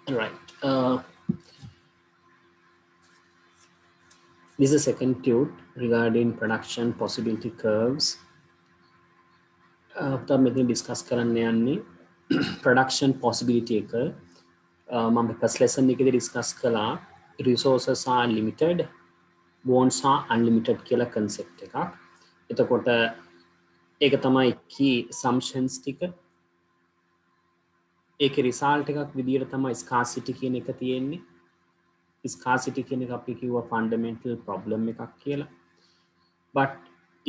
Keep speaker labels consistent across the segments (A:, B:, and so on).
A: Right. This is a second tute regarding production possibility curves. අපි මෙතන discuss කරන්න යන්නේ production possibility එක. මම first lesson එකේදී ඩිස්කස් කළා resources are limited, wants are unlimited කියලා concept එකක්. එතකොට ඒක තමයි key assumptions ටික. ඒකේ result එකක් විදියට තමයි scarcity කියන එක තියෙන්නේ. scarcity කියන එක අපි කිව්වා fundamental problem එකක් කියලා. But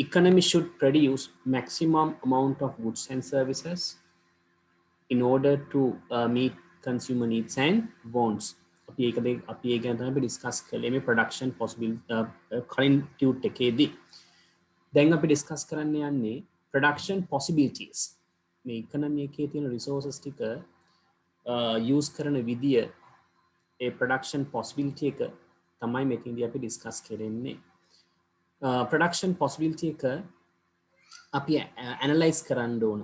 A: economy should produce maximum amount of goods and services in order to meet consumer needs and wants. අපි ඒ ගැන තමයි ඩිස්කස් කළේ මේ production possibility කලින් ටියුට් එකේදී. දැන් අපි ඩිස්කස් කරන්න යන්නේ production possibilities. මේ economy එකේ තියෙන resources ටික use කරන විදිය ඒ production possibility එක තමයි මෙතනදී අපි ඩිස්කස් කරන්නේ. production possibility එක අපි analyze කරන්න ඕන.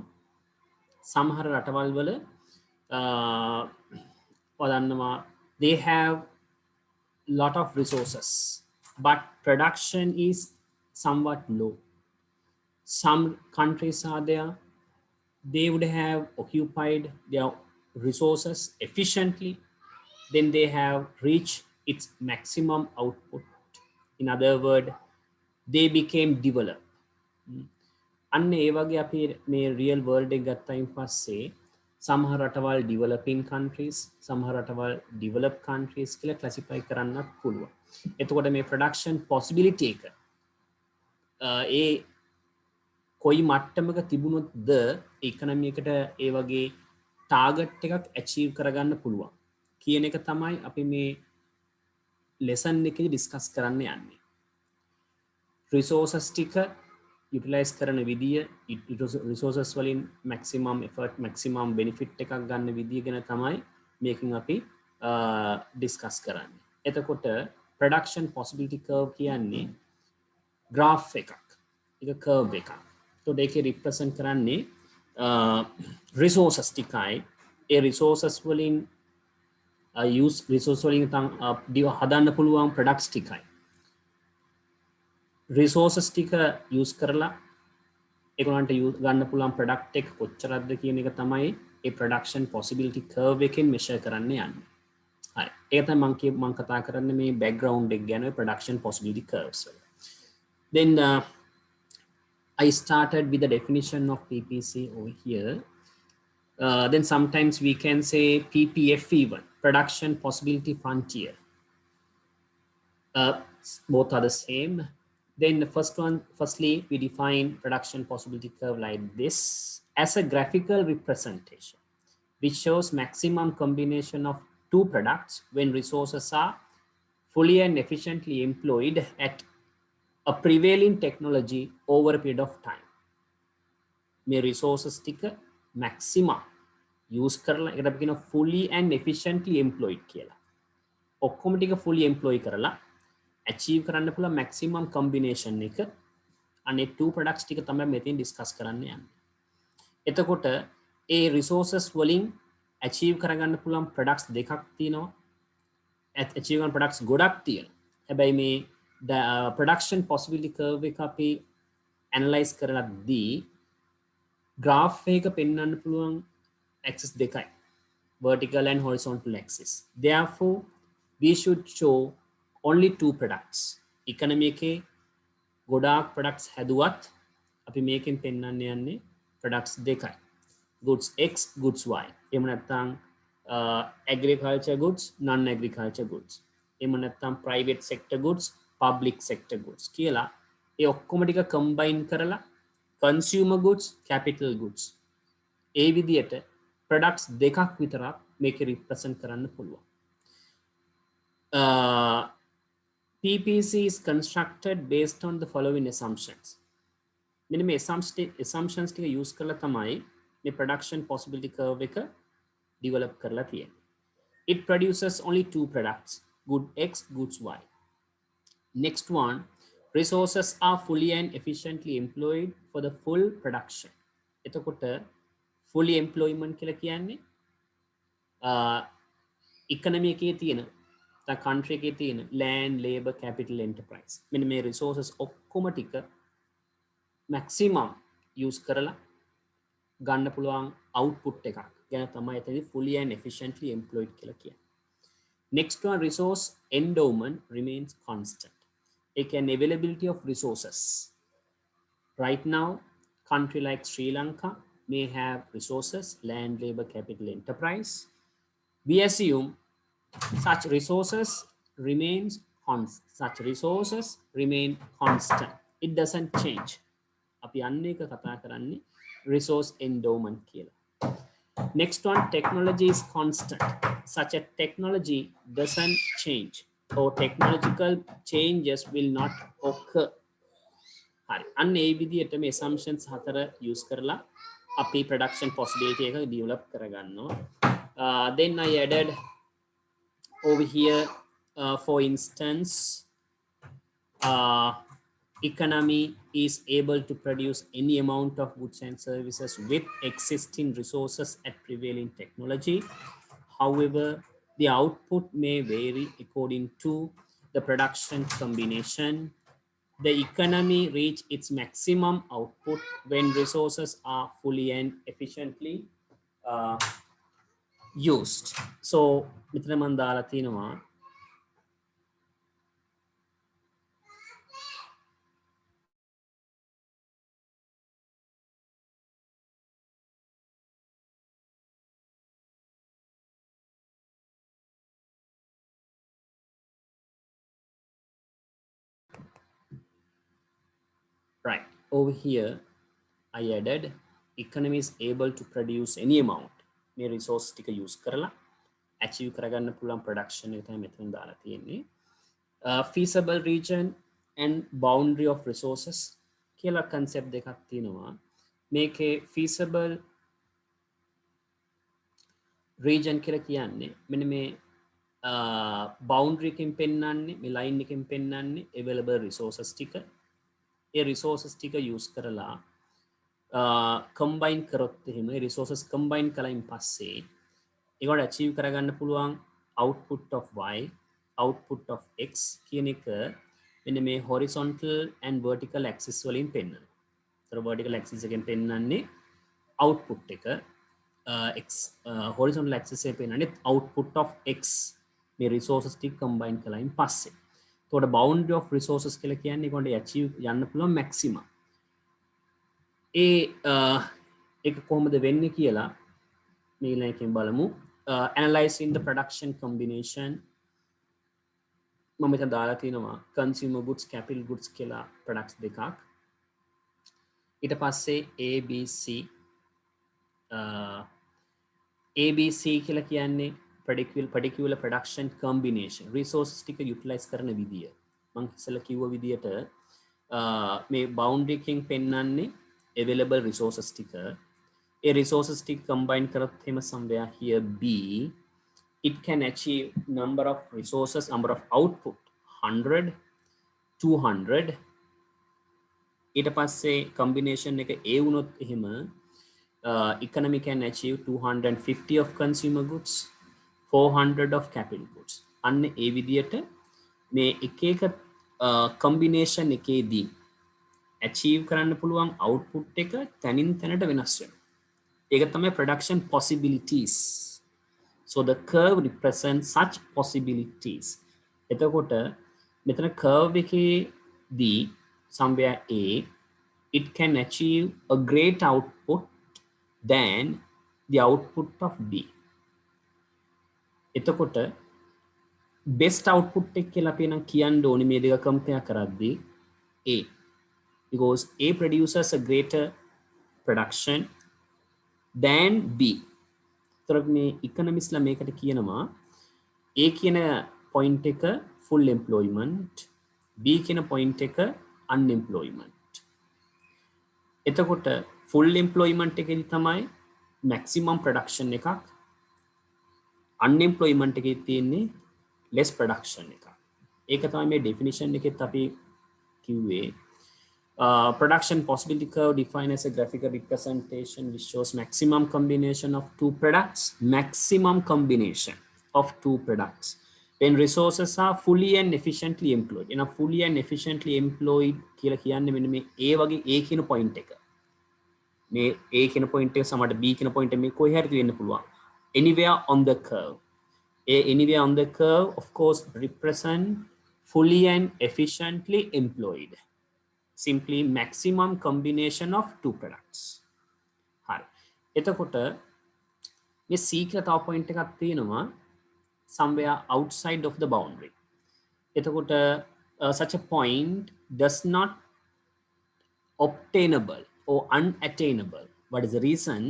A: සමහර රටවල් වල ඔයදන්නවා they have lot of resources but production is somewhat low. Some countries are there, they would have occupied their resources efficiently, then they have reached its maximum output. In other words, they became developed. අන්න ඒ වගේ අපි මේ real world එක ගත්තයින් පස්සේ සමහර රටවල් developing countries, සමහර රටවල් developed countries කියලා classify කරන්නත් පුළුවන්. එතකොට මේ production possibility එක ඒ කොයි මට්ටමක තිබුණොත්ද economy එකට ඒ වගේ target එකක් achieve කරගන්න පුළුවන් කියන එක තමයි අපි මේ lesson එකේදී discuss කරන්න යන්නේ. resources ටික utilize කරන විදිය, resources වලින් maximum effort, maximum benefit එකක් ගන්න විදිය ගැන තමයි මේකෙන් අපි discuss කරන්නේ. එතකොට production possibility curve කියන්නේ graph එකක්. ඒක curve එකක්. එතකොට ඒකේ represent කරන්නේ resources ටිකයි. ඒ resources වලින් use resource වලින් හදන්න පුළුවන් products ටිකයි. resources ටික use කරලා ඒගොල්ලන්ට ගන්න පුළුවන් product එක කොච්චරක්ද කියන එක තමයි ඒ production possibility curve එකෙන් measure කරන්න යන්නේ. හරි. ඒක තමයි මම කතා කරන්නේ මේ background එක ගැන production possibility curves වල. Then I started with the definition of PPC over here. Then sometimes we can say PPF even, production possibility frontier. Both are the same. Then the firstly, we define production possibility curve like this as a graphical representation, which shows maximum combination of two products when resources are fully and efficiently employed at a prevailing technology over a period of time. මේ resources ටික maximum use කරලා ඒකට අපි කියන fully and efficiently employed කියලා. ඔක්කොම ටික fully employ කරලා achieve කරන්න පුළුවන් maximum combination එක අනේ two products ටික තමයි මෙතෙන් discuss කරන්න යන්නේ. එතකොට ඒ resources වලින් achieve කරගන්න පුළුවන් products දෙකක් තියෙනවා. achieve කරන products ගොඩක් තියෙනවා. හැබැයි මේ production possibility curve එක අපි analyze කරද්දී graph එක පෙන්වන්න පුළුවන් axis දෙකයි. vertical and horizontal axis. Therefore, we should show only two products. economy එකේ ගොඩාක් products හැදුවත් අපි මේකෙන් පෙන්වන්න යන්නේ products දෙකයි. goods X, goods Y. එහෙම නැත්නම් agriculture goods, non agriculture goods. එහෙම නැත්නම් private sector goods, public sector goods කියලා ඒ ඔක්කොම ටික combine කරලා consumer goods, capital goods. ඒ විදිහට products දෙකක් විතරක් මේකේ represent කරන්න පුළුවන්. PPC is constructed based on the following assumptions. මෙන්න මේ assumptions ටික use කරලා තමයි මේ production possibility curve එක develop කරලා තියෙන්නේ. It produces only two products, good X, goods Y. Next one, resources are fully and efficiently employed for the full production. එතකොට fully employment කියලා කියන්නේ economy එකේ තියෙන තා country එකේ තියෙන land labor capital enterprise මෙන්න මේ resources ඔක්කොම ටික maximum use කරලා ගන්න පුළුවන් output එකක් ගැන තමයි එතනදී fully and efficiently employed කියලා කියන්නේ. Next one, resource endowment remains constant. Again, availability of resources. Right now, country like Sri Lanka may have resources, land, labor, capital, enterprise. We assume such resources remains constant. Such resources remain constant. It doesn't change. අපි අන්න එක කතා කරන්නේ resource endowment කියලා. Next one, technology is constant. Such a technology doesn't change or technological changes will not occur. හරි. අන්න ඒ විදිහට මේ assumptions හතර use කරලා අපි production possibility එක develop කරගන්නවා. Then I added over here, for instance, economy is able to produce any amount of goods and services with existing resources at prevailing technology. However, the output may vary according to the production combination. The economy reach its maximum output when resources are fully and efficiently used. So, මෙතන මම දාලා තිනවා right over here I added economy is able to produce any amount මේ resource ටික use කරලා achieve කරගන්න පුළුවන් production එක තමයි මෙතන දාලා තියෙන්නේ. Feasible region and boundary of resources කියලා concept දෙකක් තියෙනවා. මේකේ feasible region කියලා කියන්නේ මෙන්න මේ boundary එකෙන් පෙන්නන්නේ මේ line එකෙන් පෙන්නන්නේ available resources ටික. ඒ resources ටික use කරලා combine කරොත් එහෙම resources combine කලින් පස්සේ ඒකට achieve කරගන්න පුළුවන් output of y output of x කියන එක මෙන්න මේ horizontal and vertical axis වලින් පෙන්නනවා. ඒතර vertical axis එකෙන් පෙන්නන්නේ output එක x horizontal axis එකෙන් පෙන්නන්නේ output of x මේ resources ටික combine කලින් පස්සේ. එතකොට boundary of resources කියලා කියන්නේ ඒකට achieve යන්න පුළුවන් maximum. ඒක කොහොමද වෙන්නේ කියලා මේ ඊළඟකින් බලමු. Analyzing the production combination මම මෙතන දාලා තිනවා consumer goods capital goods කියලා products දෙකක්. ඊට පස්සේ ABC කියලා කියන්නේ particular production combination resources ටික utilize කරන විදිය. මම ඉස්සෙල්ලා කිව්ව විදියට මේ boundary එකෙන් පෙන්නන්නේ available resources ටික. A resources ටික combine කරත් එහෙම somewhere here B, it can achieve number of resources, number of output 100, 200. ඊට පස්සේ combination එක A වුණොත් එහෙම economy can achieve 250 of consumer goods, 400 of capital goods. අන්න ඒ විදියට මේ එක එක combination එකේදී achieve කරන්න පුළුවන් output එක තනින් තැනට වෙනස් වෙනවා. ඒක තමයි production possibilities. So the curve represents such possibilities. එතකොට මෙතන curve එකේදී somewhere A, it can achieve a great output than the output of B. එතකොට best output එක කියලා අපි නම් කියන්න ඕනේ මේ දෙක compare කරද්දී A, because A produces a greater production than B. तरफ में economics ला මේකට කියනවා A කියන point එක full employment, B කියන point එක unemployment. එතකොට full employment එකේදී තමයි maximum production එකක්, unemployment එකේ තියෙන්නේ less production එකක්. ඒක තමයි මේ definition එකෙත් අපි කිව්වේ. Production possibility curve defined as a graphical representation which shows maximum combination of two products. Maximum combination. of two products. When resources are fully and efficiently employed. In a fully and efficiently employed කියලා කියන්නේ මෙන්න මේ A වගේ A කියන point එක. මේ A කියන point එක සමහරට B කියන point එක මේ කොහේ හරි වෙන්න පුළුවන්. Anywhere on the curve. Anywhere on the curve of course represent fully and efficiently employed. Simply maximum combination of two products. හරි. එතකොට මේ C කියලා තව point එකක් තියෙනවා somewhere outside of the boundary. එතකොට such a point does not obtainable or unattainable. What is the reason?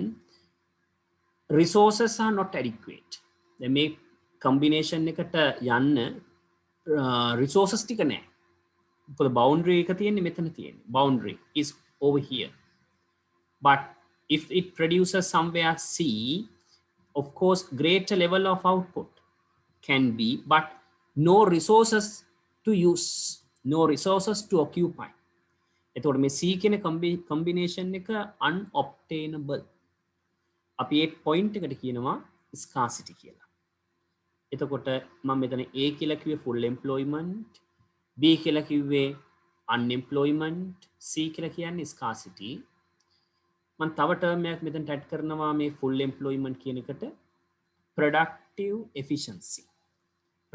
A: Resources are not adequate. They make combination එකට යන්න resources ටික නැහැ. For the boundary එක තියෙන්නේ මෙතන තියෙන්නේ. Boundary is over here. But if it produces somewhere C, of course greater level of output can be, but no resources to use, no resources to occupy. එතකොට මේ C කියන combination එක unobtainable. අපි ඒ point එකට කියනවා scarcity කියලා. එතකොට මම මෙතන A කියලා කිව්වේ full employment, B කියලා කිව්වේ unemployment, C කියලා කියන්නේ scarcity. මම තව term එකක් මෙතනට add කරනවා මේ full employment කියන එකට productive efficiency.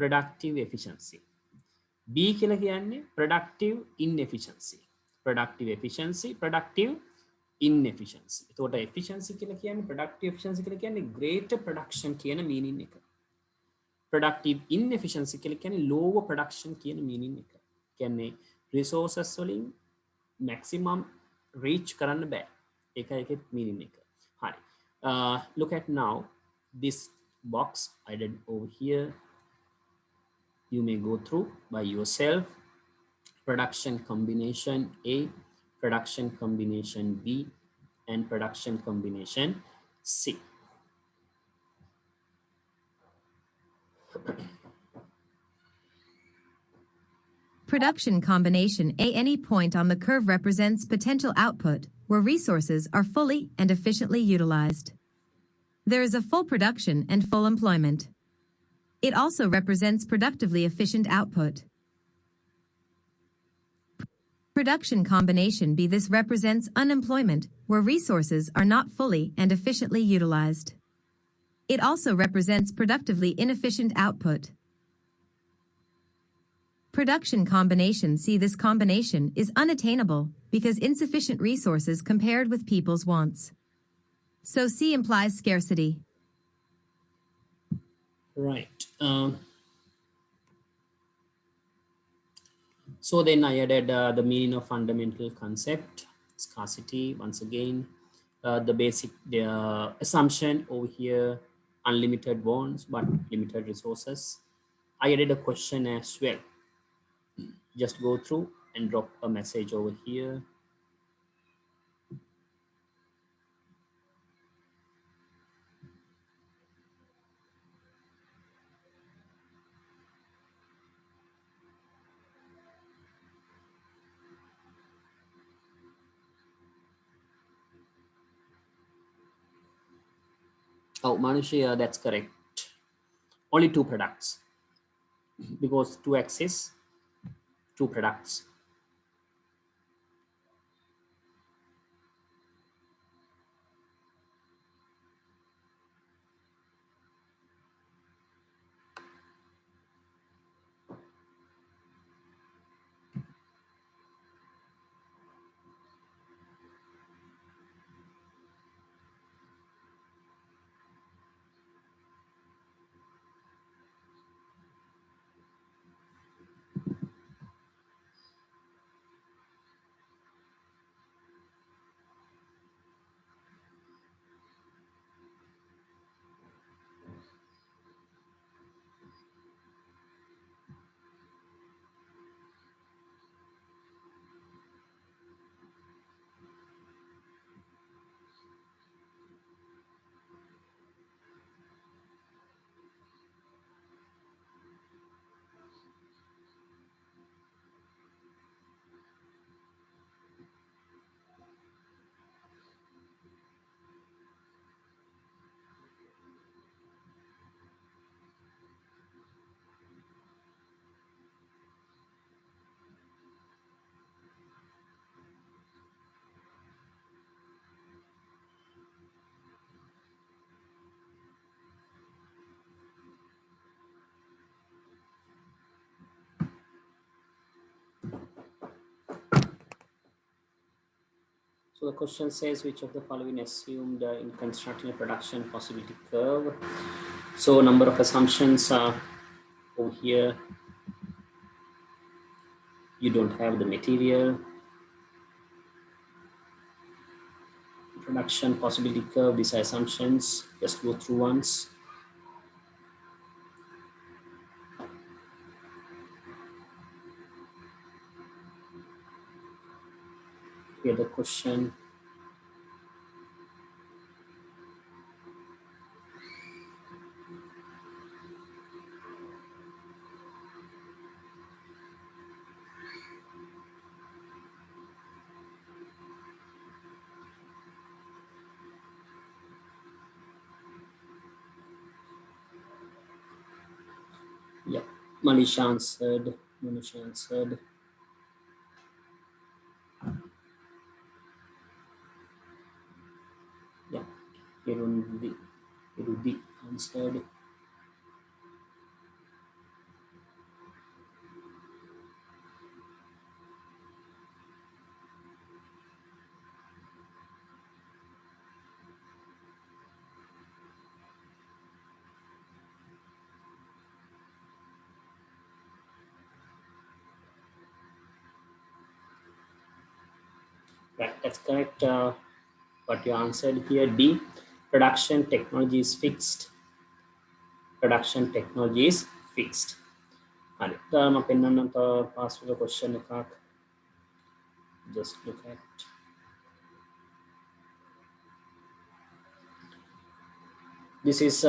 A: Productive efficiency. B කියලා කියන්නේ productive inefficiency. Productive efficiency, productive inefficiency. එතකොට efficiency කියලා කියන්නේ productive efficiency කියලා කියන්නේ greater production කියන meaning එක. Productive inefficiency කියලා කියන්නේ lower production කියන meaning එක. කියන්නේ resources වලින් maximum reach කරන්න බෑ. ඒකයි meaning එක. හරි. Look at now this box I did over here. You may go through by yourself. Production combination A, production combination B, and production combination C.
B: Production combination A. Any point on the curve represents potential output where resources are fully and efficiently utilized. There is a full production and full employment. It also represents productively efficient output. Production combination B. This represents unemployment where resources are not fully and efficiently utilized. It also represents productively inefficient output. Production combination C. This combination is unattainable because insufficient resources compared with people's wants. So C implies scarcity.
A: Right. So then I added the meaning of fundamental concept, scarcity. Once again, the basic assumption over here, unlimited wants but limited resources. I added a question as well. Just go through and drop a message over here. Oh, Manushi, that's correct. Only two products because two axes, two products. So the question says, which of the following assumed in constructing a production possibility curve? So number of assumptions are over here. You don't have the material. Production possibility curve, these are assumptions. Just go through once. Here the question. Yeah, Manisha answered. Manisha answered. Yeah, Irudi answered. Right, that's correct. What you answered here. D, production technology is fixed. Production technology is fixed. And my pen and pass the question. Just look at. This is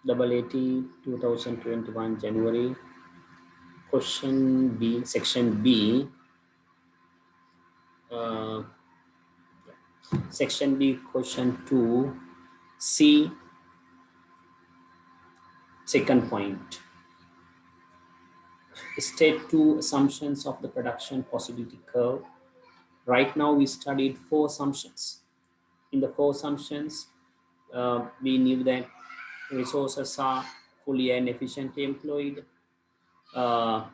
A: double 2021 January. Question B, section B. Section B, question 2. C, second point. State two assumptions of the production possibility curve. Right now, we studied 4 assumptions. In the 4 assumptions, we knew that resources are fully and efficiently employed. At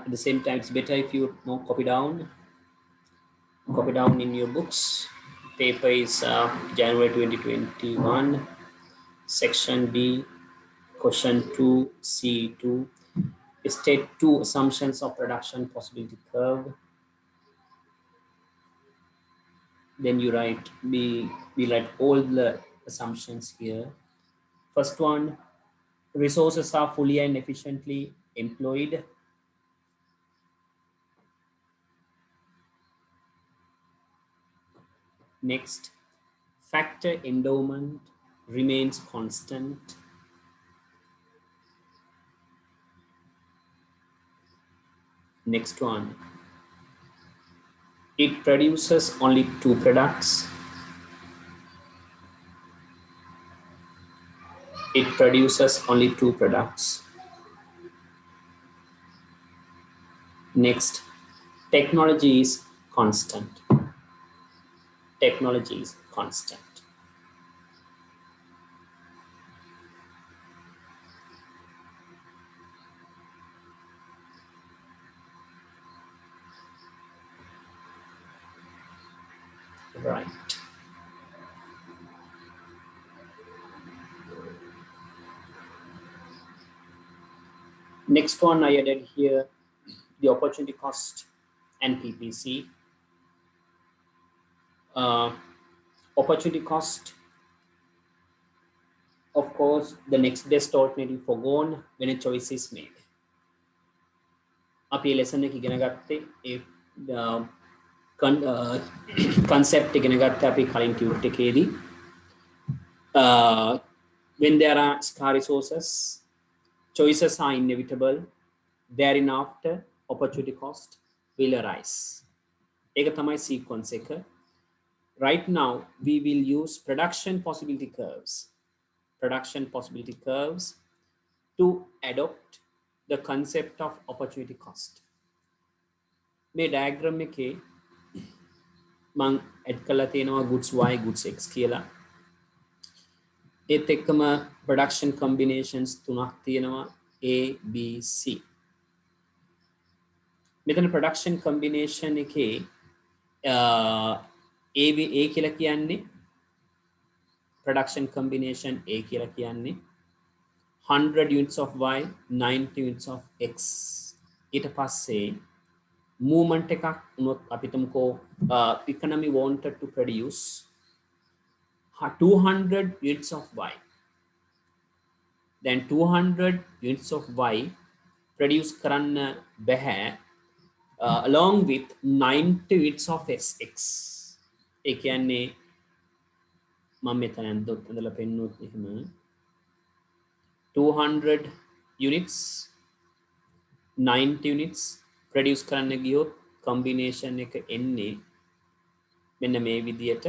A: the same time, it's better if you copy down in your books. Paper is January 2021, section B, question 2, C2. State 2 assumptions of production possibility curve. Then you write, we write all the assumptions here. First one, resources are fully and efficiently employed. Next, factor endowment remains constant. Next one, it produces only 2 products. It produces only 2 products. Next, technology is constant. Technology is constant. Right. Next one I added here, the opportunity cost and PPC. Opportunity cost, of course, the next best alternative forgone when a choice is made. අපි lesson එක ඉගෙන ගත්තේ ඒ concept ඉගෙන ගත්තා අපි කලින් tutor එකේදී. When there are scarce resources, choices are inevitable. Thereafter, opportunity cost will arise. ඒක තමයි sequence එක. Right now, we will use production possibility curves. Production possibility curves to adopt the concept of opportunity cost. මේ diagram එකේ මං add කරලා තියෙනවා goods Y goods X කියලා. ඒත් එක්කම production combinations 3ක් තියෙනවා A B C. මෙතන production combination එකේ A කියලා කියන්නේ production combination A කියලා කියන්නේ 100 units of Y 90 units of X ඊට පස්සේ movement එකක් උනොත් අපිටමකෝ economy wanted to produce 200 units of Y, then 200 units of Y produce කරන්න බැහැ along with 90 units of SX. ඒ කියන්නේ මම මෙතන ඇඳලා පෙන්නුවොත් එහෙම 200 units 90 units produce කරන්න ගියොත් combination එක එන්නේ මෙන්න මේ විදියට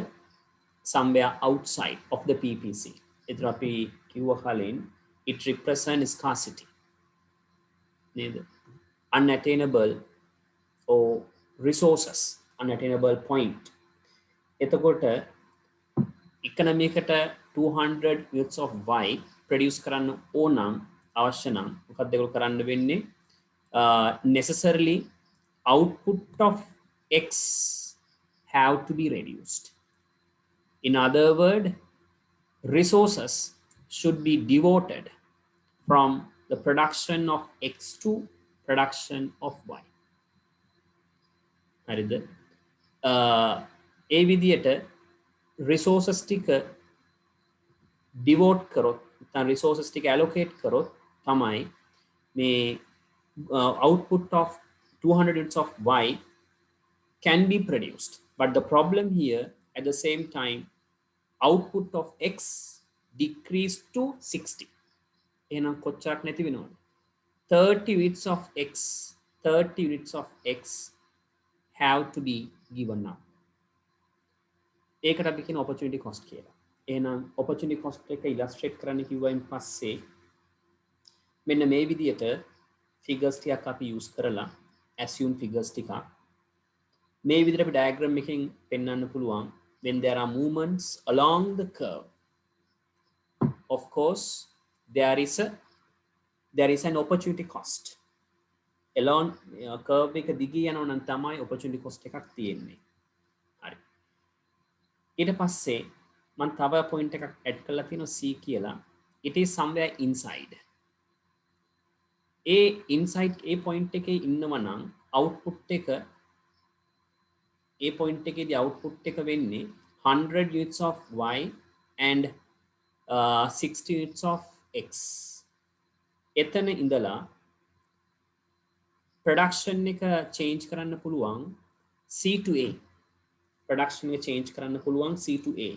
A: somewhere outside of the PPC. ඒතර අපි කිව්ව කලින් it represents scarcity. නේද? Unattainable or resources, unattainable point. එතකොට economy එකට 200 units of Y produce කරන්න ඕනම් අවශ්‍ය නම් මොකක්ද ඒගොල්ලෝ කරන්න වෙන්නේ necessarily output of X have to be reduced. In other words, resources should be devoted from the production of X to production of Y. හරිද? ඒ විදියට resources ටික devote කරොත් නැත්නම් resources ටික allocate කරොත් තමයි මේ output of 200 units of Y can be produced. But the problem here, at the same time, output of X decreased to 60. එහෙනම් කොච්චරක් නැති වෙනවද? 30 units of X have to be given up. ඒකට අපි කියන opportunity cost කියලා. එහෙනම් opportunity cost එක illustrate කරන්න කිව්වයින් පස්සේ මෙන්න මේ විදියට figures ටිකක් අපි use කරලා assume figures ටිකක් මේ විදිහට අපි diagram එකකින් පෙන්වන්න පුළුවන් when there are movements along the curve. Of course, there is an opportunity cost. Along curve එක දිගේ යනවා නම් තමයි opportunity cost එකක් තියෙන්නේ. හරි. ඊට පස්සේ මම තව point එකක් add කරලා තියෙනවා C කියලා. It is somewhere inside. inside a point එකේ ඉන්නවා නම් output එක a point එකේදී output එක වෙන්නේ 100 units of Y and 60 units of X. එතන ඉඳලා production එක change කරන්න පුළුවන් C to A. production එක change කරන්න පුළුවන් C to A.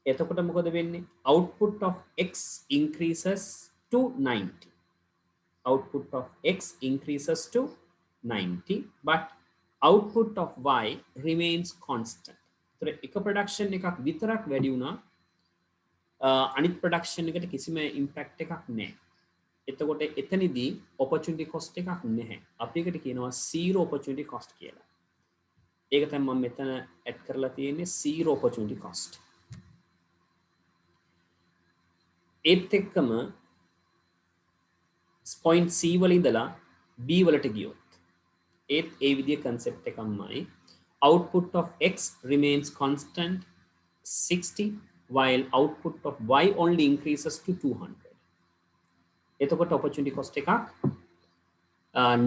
A: එතකොට මොකද වෙන්නේ? output of X increases to 90. output of X increases to 90, but output of Y remains constant. So, එක production එකක් විතරක් වැඩි වුණා අනිත් production එකට කිසිම impact එකක් නැහැ. එතකොට එතනදී opportunity cost එකක් නැහැ. අපි එකට කියනවා zero opportunity cost කියලා. ඒක තමයි මම මෙතන add කරලා තියෙන්නේ zero opportunity cost. ඒත් එක්කම point C වල ඉඳලා B වලට ගියොත් ඒත් ඒ විදිය concept එකමයි output of X remains constant 60 while output of Y only increases to 200. එතකොට opportunity cost එකක්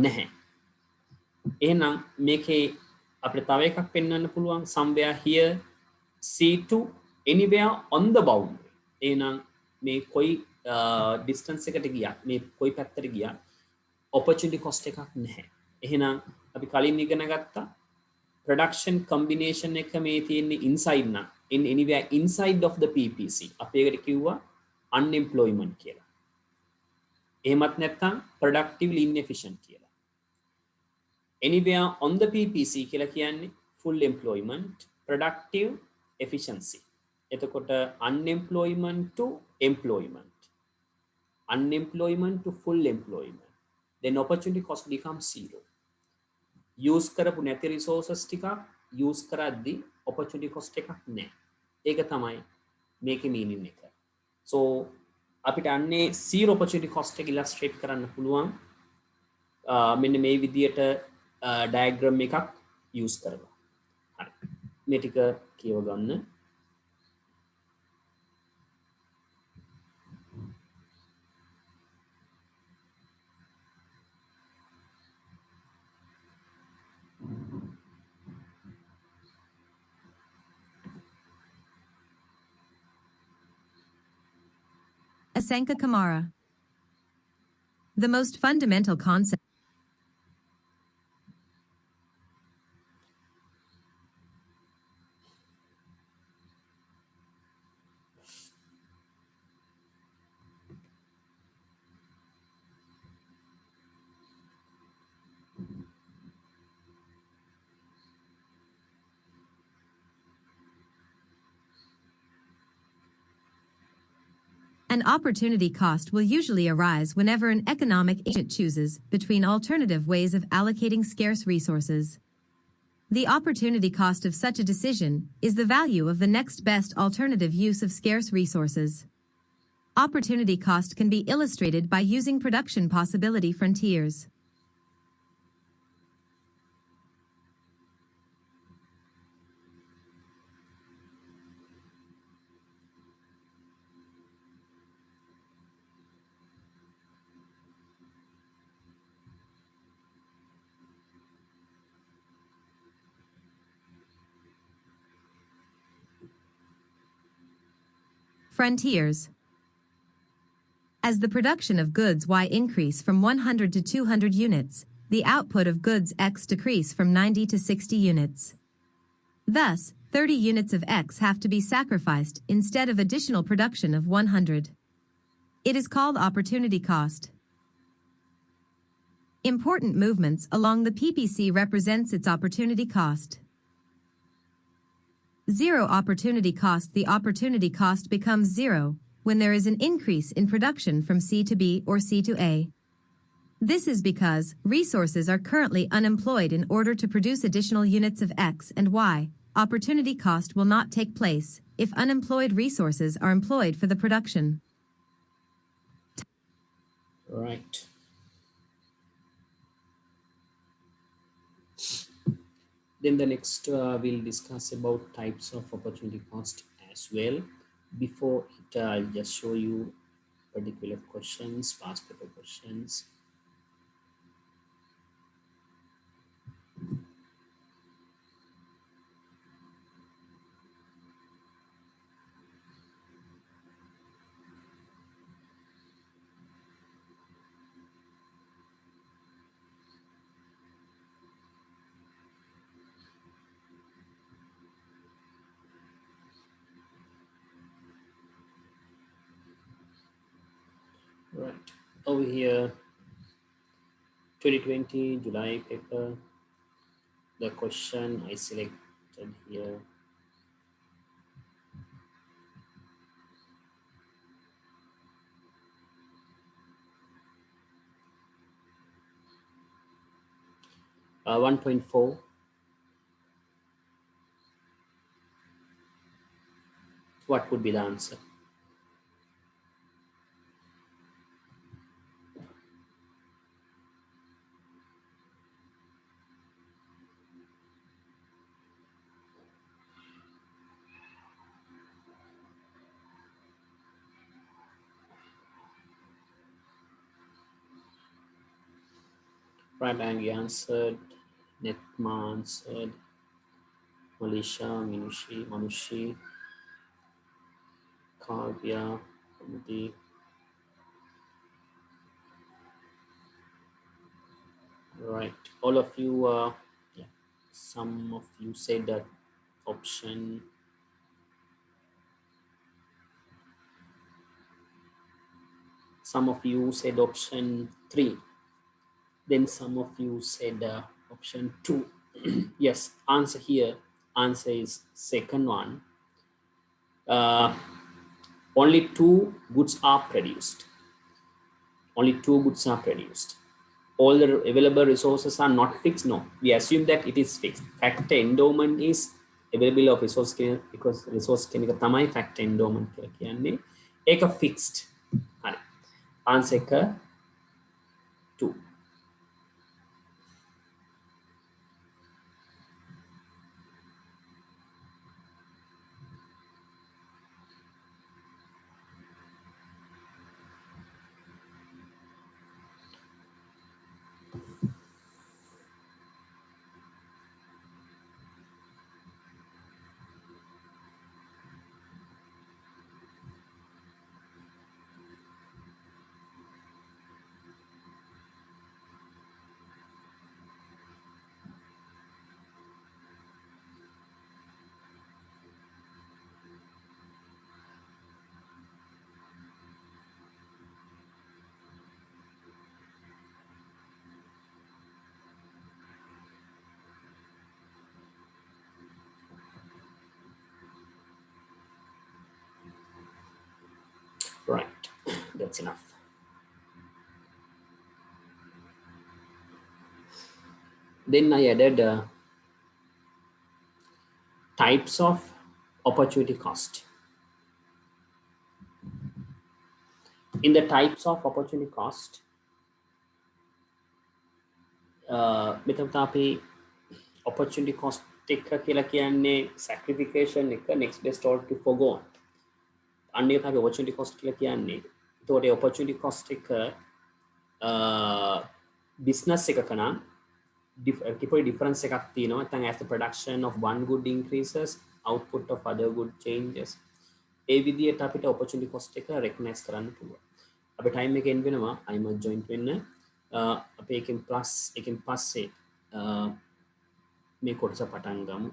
A: නැහැ. එහෙනම් මේකේ අපිට තව එකක් පෙන්වන්න පුළුවන් somewhere here C2 anywhere on the boundary. එහෙනම් මේ කොයි distance එකට ගියා මේ කොයි පැත්තට ගියා opportunity cost එකක් නැහැ. එහෙනම් අපි කලින් ඉගෙන ගත්තා production combination එක මේ තියෙන්නේ inside නම් in anywhere inside of the PPC අපි ඒකට කිව්වා unemployment කියලා. එහෙමත් නැත්නම් productively inefficient කියලා. Anywhere on the PPC කියලා කියන්නේ full employment, productive efficiency. එතකොට unemployment to employment, unemployment to full employment, then opportunity cost becomes zero. use කරපු නැති resources ටික use කරද්දී opportunity cost එකක් නැහැ. ඒක තමයි මේකේ meaning එක. So අපිට අන්නේ zero opportunity cost එක illustrate කරන්න පුළුවන් මෙන්න මේ විදියට diagram එකක් use කරලා. හරි. මේ ටික කියව ගන්න.
B: Asanka Kamara. The most fundamental concept. An opportunity cost will usually arise whenever an economic agent chooses between alternative ways of allocating scarce resources. The opportunity cost of such a decision is the value of the next best alternative use of scarce resources. Opportunity cost can be illustrated by using production possibility frontiers. Frontiers. As the production of goods Y increase from 100 to 200 units, the output of goods X decrease from 90 to 60 units. Thus, 30 units of X have to be sacrificed instead of additional production of 100. It is called opportunity cost. Important movements along the PPC represents its opportunity cost. Zero opportunity cost. The opportunity cost becomes zero when there is an increase in production from C to B or C to A. This is because resources are currently unemployed in order to produce additional units of X and Y. Opportunity cost will not take place if unemployed resources are employed for the production.
A: Right. Then the next we'll discuss about types of opportunity cost as well. Before it, I'll just show you particular questions, past paper questions. Right, over here, 2020 July paper, the question I selected here. Uh, 1.4. What would be the answer? Right, Angie answered, Netma answered, Manisha, Manushi, Kavya, Amity. Right, all of you, yeah, some of you said that option. Some of you said option 3. Then some of you said option 2. Yes, answer here. Answer is second one. Only 2 goods are produced. Only 2 goods are produced. All the available resources are not fixed. No, we assume that it is fixed. Factor endowment is available of resource because resource කෙනෙක් තමයි factor endowment කියලා කියන්නේ. ඒක fixed. හරි. Answer එක 2. Right, that's enough. Then I added types of opportunity cost. In the types of opportunity cost, මෙතන අපි opportunity cost එක කියලා කියන්නේ sacrification එක next best or to forgo. අන්න ඒක තමයි opportunity cost කියලා කියන්නේ. ඒතකොට ඒ opportunity cost එක business එකක නම් කිපොයි difference එකක් තියෙනවා. නැත්නම් as the production of one good increases, output of other good changes. ඒ විදිහට අපිට opportunity cost එක recognize කරන්න පුළුවන්. අපි time එක end වෙනවා. I must join වෙන්න. අපි එකෙන් plus එකෙන් පස්සේ මේ කොටස පටන් ගමු.